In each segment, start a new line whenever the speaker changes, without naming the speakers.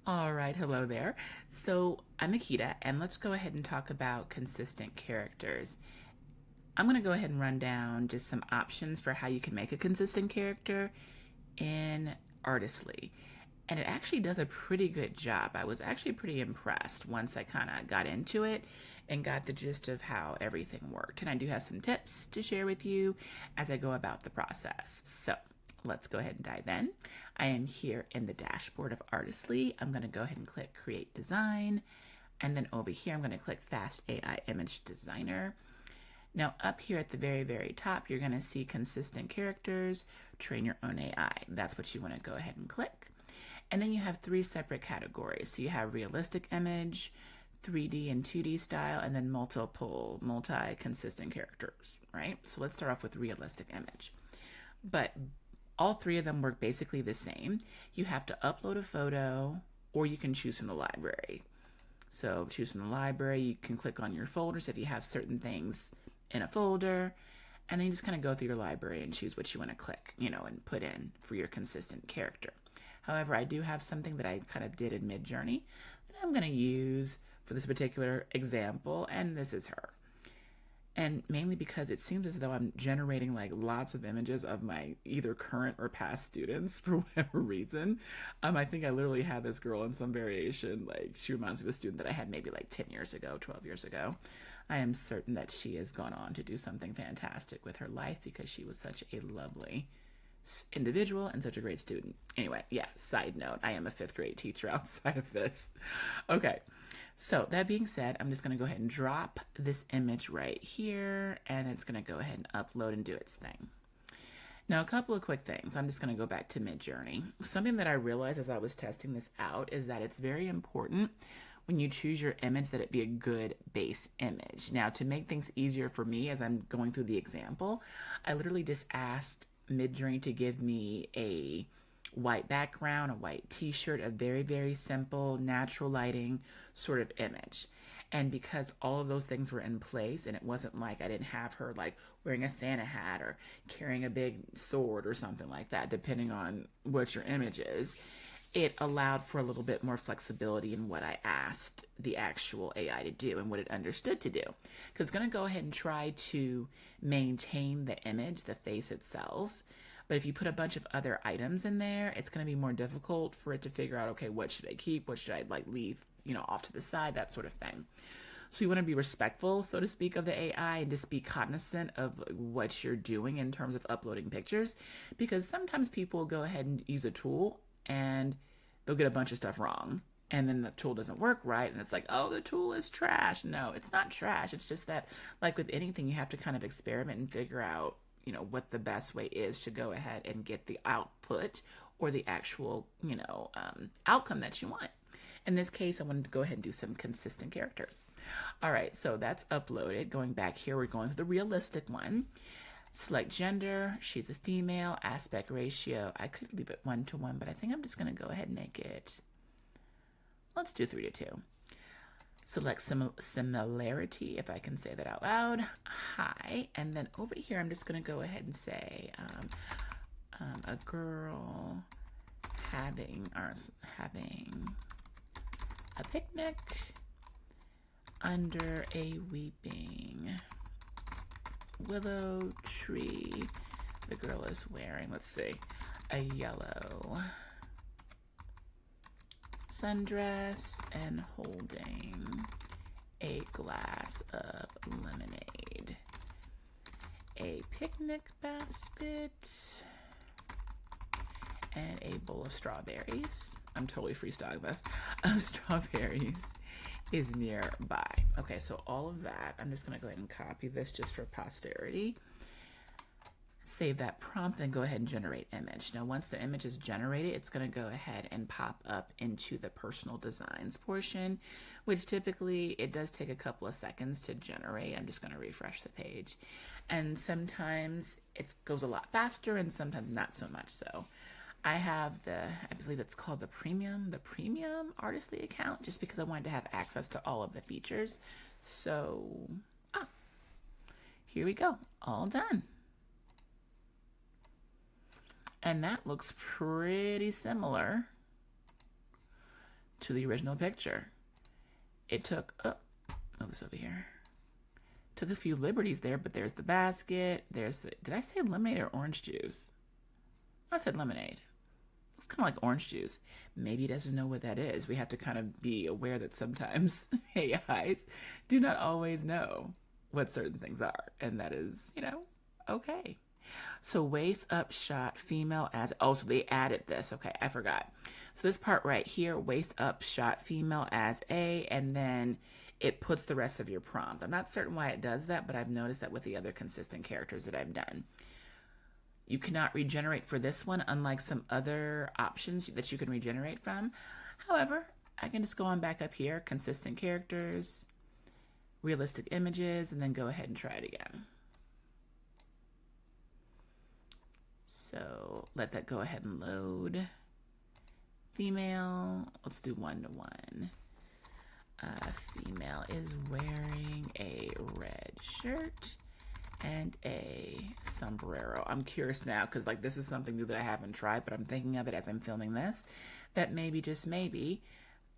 All right, hello there. So I'm Akita, and let's go ahead and talk about consistent characters. I'm going to go ahead and run down just some options for how you can make a consistent character in Artistly. And it actually does a pretty good job. I was actually pretty impressed once I kind of got into it and got the gist of how everything worked. And I do have some tips to share with you as I go about the process. So let's go ahead and dive in. I am here in the dashboard of Artistly. I'm going to go ahead and click Create Design. And then over here, I'm going to click Fast AI Image Designer. Now, up here at the very, very top, you're going to see consistent characters, train your own AI. That's what you want to go ahead and click. And then you have three separate categories. So you have realistic image, 3D and 2D style, and then multi-consistent characters, right? So let's start off with realistic image. But all three of them work basically the same. You have to upload a photo, or you can choose from the library. So choose from the library, you can click on your folders if you have certain things in a folder, and then you just kind of go through your library and choose what you want to click, and put in for your consistent character. However, I do have something that I kind of did in Midjourney that I'm going to use for this particular example, and this is her. And mainly because it seems as though I'm generating like lots of images of my either current or past students for whatever reason. I think I literally had this girl in some variation. Like, she reminds me of a student that I had maybe like 10 years ago, 12 years ago. I am certain that she has gone on to do something fantastic with her life because she was such a lovely individual and such a great student. Anyway, yeah, side note, I am a fifth grade teacher outside of this. Okay, so that being said, I'm just going to go ahead and drop this image right here, and it's going to go ahead and upload and do its thing. Now, a couple of quick things. I'm just going to go back to Midjourney. Something that I realized as I was testing this out is that it's very important when you choose your image that it be a good base image. Now, to make things easier for me as I'm going through the example, I literally just asked Midjourney to give me a white background, a white t-shirt, a very, very simple, natural lighting sort of image. And because all of those things were in place, and it wasn't like I didn't have her like wearing a Santa hat or carrying a big sword or something like that, depending on what your image is, it allowed for a little bit more flexibility in what I asked the actual AI to do and what it understood to do. Because it's going to go ahead and try to maintain the image, the face itself. But if you put a bunch of other items in there, it's going to be more difficult for it to figure out, okay, what should I keep? What should I like leave, off to the side, that sort of thing. So you want to be respectful, so to speak, of the AI and just be cognizant of what you're doing in terms of uploading pictures. Because sometimes people will go ahead and use a tool and they'll get a bunch of stuff wrong. And then the tool doesn't work right. And it's like, oh, the tool is trash. No, it's not trash. It's just that, like with anything, you have to kind of experiment and figure out, what the best way is to go ahead and get the output or the actual, outcome that you want. In this case, I wanted to go ahead and do some consistent characters. All right, so that's uploaded. Going back here, we're going to the realistic one. Select gender, she's a female, aspect ratio. I could leave it 1:1, but I think I'm just going to go ahead and make it, let's do 3:2. Select similarity, if I can say that out loud, hi. And then over here, I'm just going to go ahead and say a girl having a picnic under a weeping willow tree. The girl is wearing, let's see, a yellow sundress and holding a glass of lemonade, a picnic basket, and a bowl of strawberries. I'm totally freestyling this. Strawberries is nearby. Okay, so all of that, I'm just going to go ahead and copy this just for posterity. Save that prompt and go ahead and generate image. Now, once the image is generated, it's going to go ahead and pop up into the personal designs portion, which typically it does take a couple of seconds to generate. I'm just going to refresh the page. And sometimes it goes a lot faster and sometimes not so much so. I have I believe it's called the premium Artistly account, just because I wanted to have access to all of the features. So, here we go, all done. And that looks pretty similar to the original picture. It took, move this over here. Took a few liberties there, but there's the basket. There's the, did I say lemonade or orange juice? I said lemonade. It's kind of like orange juice. Maybe it doesn't know what that is. We have to kind of be aware that sometimes AIs do not always know what certain things are. And that is, you know, okay. So waist up shot female as, oh, so they added this. Okay, I forgot. So this part right here, waist up shot female as A, and then it puts the rest of your prompt. I'm not certain why it does that, but I've noticed that with the other consistent characters that I've done. You cannot regenerate for this one, unlike some other options that you can regenerate from. However, I can just go on back up here, consistent characters, realistic images, and then go ahead and try it again. So let that go ahead and load. Female, let's do 1-to-1. Female is wearing a red shirt and a sombrero. I'm curious now because like this is something new that I haven't tried, but I'm thinking of it as I'm filming this, that maybe, just maybe,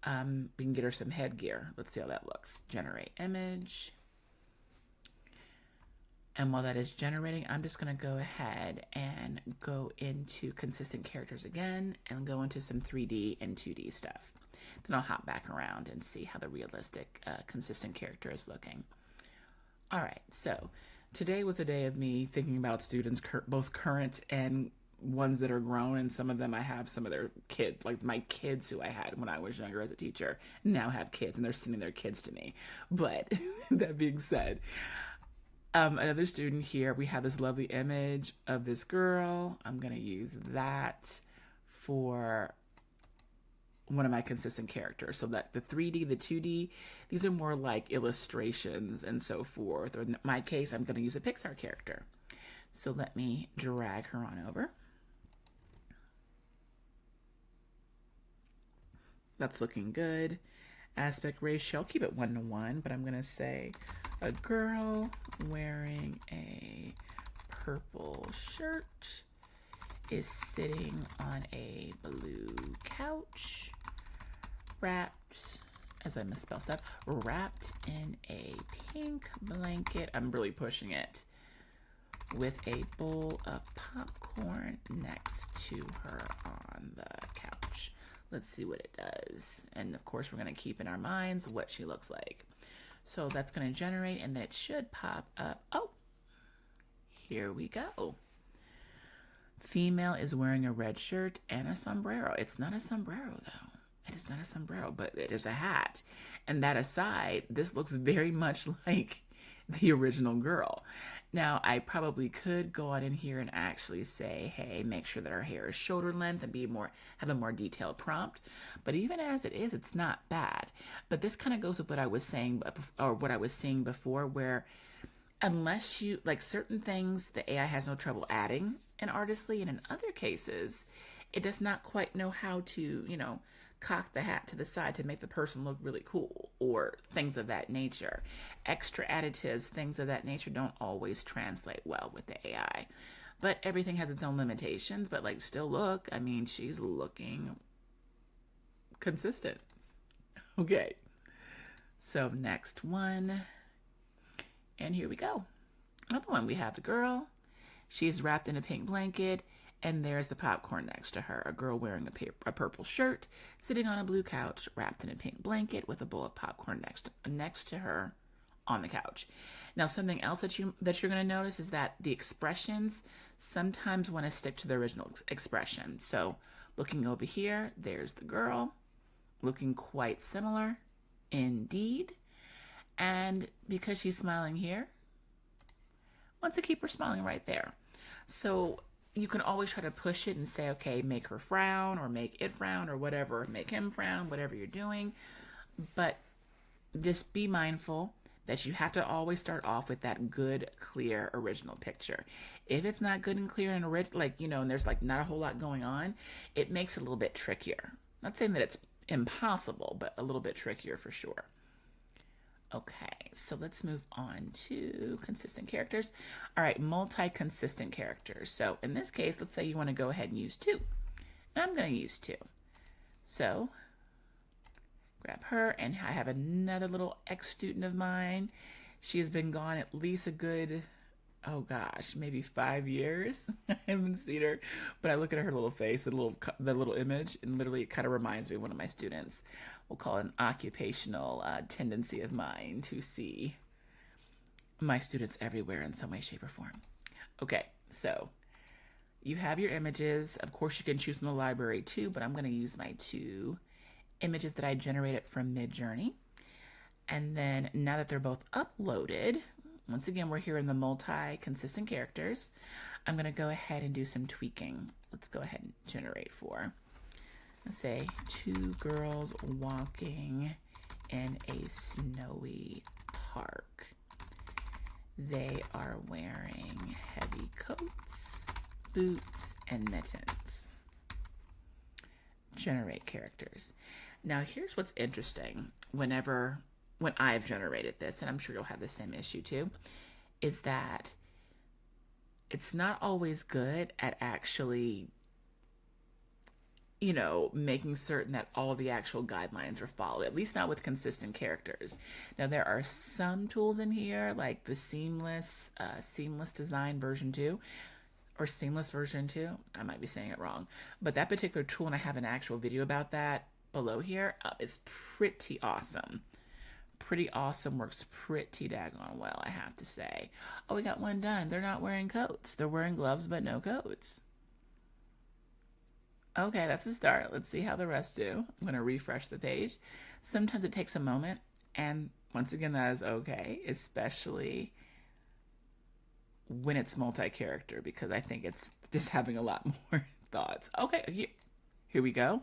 we can get her some headgear. Let's see how that looks. Generate image. And while that is generating, I'm just going to go ahead and go into consistent characters again and go into some 3D and 2D stuff. Then I'll hop back around and see how the realistic consistent character is looking. All right, so today was a day of me thinking about students, both current and ones that are grown, and some of them I have some of their kids, like my kids who I had when I was younger as a teacher, now have kids and they're sending their kids to me. But that being said, another student here, we have this lovely image of this girl. I'm going to use that for one of my consistent characters. So that the 3D, the 2D, these are more like illustrations and so forth. Or in my case, I'm going to use a Pixar character. So let me drag her on over. That's looking good. Aspect ratio, I'll keep it 1-to-1, but I'm going to say a girl wearing a purple shirt is sitting on a blue couch, wrapped, as I misspelled stuff, wrapped in a pink blanket. I'm really pushing it, with a bowl of popcorn next to her on the couch. Let's see what it does. And of course, we're going to keep in our minds what she looks like. So that's going to generate, and then it should pop up. Oh, here we go. Female is wearing a red shirt and a sombrero. It's not a sombrero, though. It is not a sombrero, but it is a hat. And that aside, this looks very much like the original girl. Now, I probably could go on in here and actually say, hey, make sure that our hair is shoulder length and have a more detailed prompt. But even as it is, it's not bad. But this kind of goes with what I was saying, or what I was seeing before, where unless you, like certain things, the AI has no trouble adding in Artistly, and in other cases, it does not quite know how to, you know, cock the hat to the side to make the person look really cool, or things of that nature. Extra additives, things of that nature don't always translate well with the AI. But everything has its own limitations, but like still look, I mean, she's looking consistent. Okay. So next one. And here we go. Another one, we have the girl. She's wrapped in a pink blanket. And there's the popcorn next to her. A girl wearing a purple shirt, sitting on a blue couch, wrapped in a pink blanket with a bowl of popcorn next to her on the couch. Now, something else that you're going to notice is that the expressions sometimes want to stick to the original expression. So looking over here, there's the girl, looking quite similar indeed. And because she's smiling here, wants to keep her smiling right there. So you can always try to push it and say, okay, make her frown or make it frown or whatever, make him frown, whatever you're doing. But just be mindful that you have to always start off with that good, clear, original picture. If it's not good and clear and like, you know, and there's like not a whole lot going on, it makes it a little bit trickier. Not saying that it's impossible, but a little bit trickier for sure. Okay, so let's move on to consistent characters. All right, multi-consistent characters. So in this case, let's say you want to go ahead and use 2. And I'm going to use 2. So Grab her, and I have another little ex-student of mine. She has been gone at least a good, oh gosh, maybe 5 years. I haven't seen her, but I look at her little face, the little image, and literally it kind of reminds me of one of my students. We'll call it an occupational tendency of mine to see my students everywhere in some way, shape, or form. Okay, so you have your images. Of course, you can choose from the library too, but I'm going to use my 2 images that I generated from Midjourney. And then now that they're both uploaded, once again, we're here in the multi-consistent characters. I'm going to go ahead and do some tweaking. Let's go ahead and generate 4. Let's say 2 girls walking in a snowy park. They are wearing heavy coats, boots, and mittens. Generate characters. Now here's what's interesting. When I've generated this, and I'm sure you'll have the same issue too, is that it's not always good at actually, making certain that all the actual guidelines are followed, at least not with consistent characters. Now there are some tools in here, like the Seamless Design version 2, or Seamless version 2. I might be saying it wrong, but that particular tool, and I have an actual video about that below here, is pretty awesome. Pretty awesome, works pretty daggone well, I have to say. Oh, we got one done. They're not wearing coats. They're wearing gloves, but no coats. Okay, that's a start. Let's see how the rest do. I'm going to refresh the page. Sometimes it takes a moment, and once again, that is okay, especially when it's multi-character, because I think it's just having a lot more thoughts. Okay, here we go.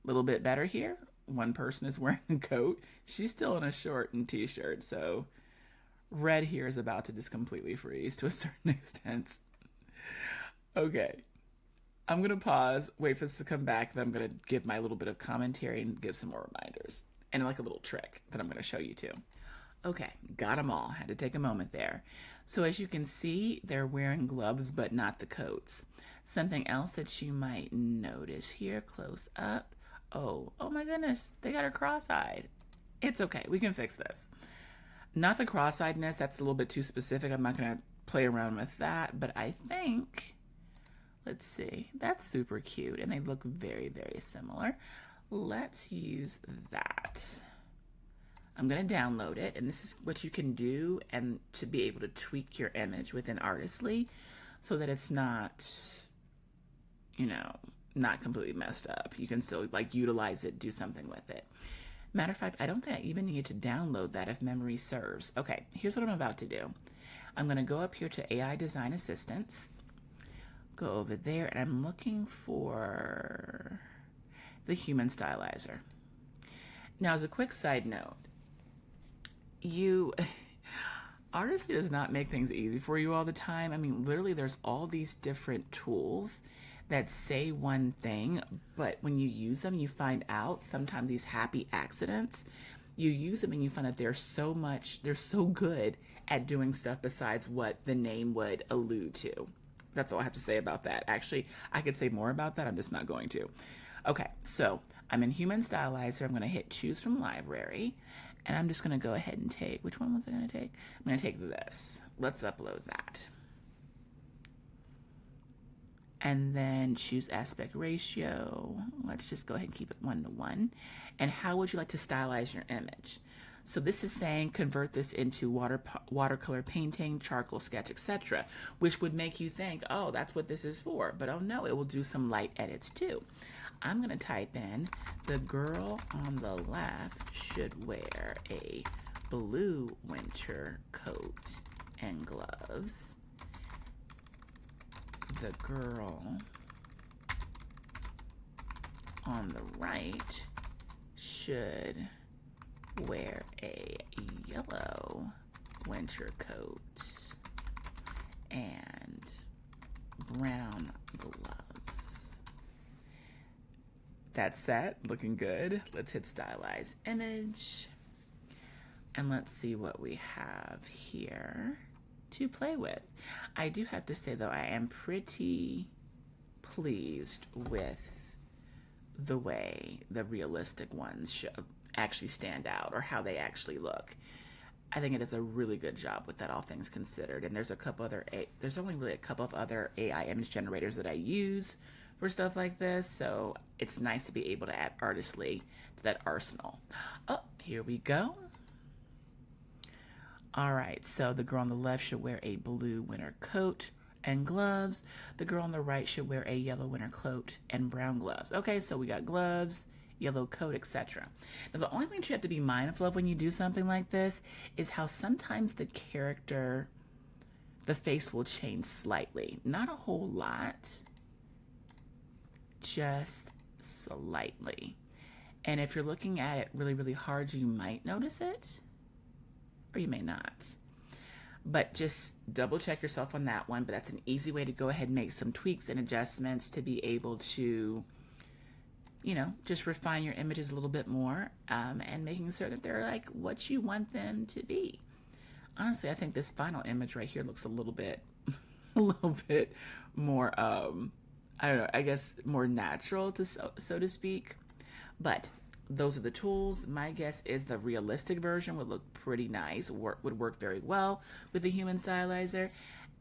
A little bit better here. One person is wearing a coat. She's still in a short and t-shirt, so red here is about to just completely freeze to a certain extent. Okay. I'm going to pause, wait for this to come back, then I'm going to give my little bit of commentary and give some more reminders. And like a little trick that I'm going to show you too. Okay, got them all. Had to take a moment there. So as you can see, they're wearing gloves, but not the coats. Something else that you might notice here, close up. Oh my goodness, they got her cross-eyed. It's okay, we can fix this. Not the cross-eyedness, that's a little bit too specific. I'm not going to play around with that, but I think, let's see, that's super cute, and they look very, very similar. Let's use that. I'm going to download it, and this is what you can do and to be able to tweak your image within Artistly so that it's not, not completely messed up. You can still utilize it, do something with it. Matter of fact, I don't think I even need to download that if memory serves. Okay, here's what I'm about to do. I'm going to go up here to AI Design Assistants, go over there, and I'm looking for the Human Stylizer. Now, as a quick side note, Artistly does not make things easy for you all the time. I mean, literally there's all these different tools that say one thing, but when you use them, you find out sometimes these happy accidents, you use them and you find that they're so good at doing stuff besides what the name would allude to. That's all I have to say about that. Actually, I could say more about that. I'm just not going to. Okay, so I'm in Human Stylizer. I'm going to hit Choose from Library. And I'm just going to go ahead and take, which one was I going to take? I'm going to take this. Let's upload that. And then choose aspect ratio. Let's just go ahead and keep it 1:1. And how would you like to stylize your image? So this is saying convert this into watercolor painting, charcoal sketch, etc., which would make you think, oh, that's what this is for. But oh no, it will do some light edits too. I'm going to type in the girl on the left should wear a blue winter coat and gloves. The girl on the right should wear a yellow winter coat and brown gloves. That's set, looking good. Let's hit stylize image. And let's see what we have here to play with. I do have to say though, I am pretty pleased with the way the realistic ones actually stand out or how they actually look. I think it does a really good job with that, all things considered. And there's there's only really a couple of other AI image generators that I use for stuff like this. So it's nice to be able to add Artistly to that arsenal. Oh, here we go. All right, so the girl on the left should wear a blue winter coat and gloves. The girl on the right should wear a yellow winter coat and brown gloves. Okay, so we got gloves, yellow coat, etc. Now, the only thing you have to be mindful of when you do something like this is how sometimes the face will change slightly. Not a whole lot, just slightly. And if you're looking at it really, really hard, you might notice it, or you may not. But just double check yourself on that one. But that's an easy way to go ahead and make some tweaks and adjustments to be able to, just refine your images a little bit more, and making sure that they're like what you want them to be. Honestly, I think this final image right here looks a little bit more, I don't know, I guess more natural, so to speak. But those are the tools. My guess is the realistic version would look pretty nice, would work very well with the Human Stylizer.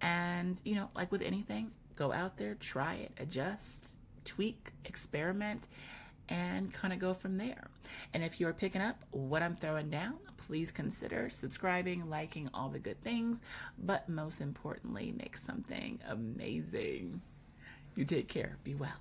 And, like with anything, go out there, try it, adjust, tweak, experiment, and kind of go from there. And if you're picking up what I'm throwing down, please consider subscribing, liking, all the good things. But most importantly, make something amazing. You take care. Be well.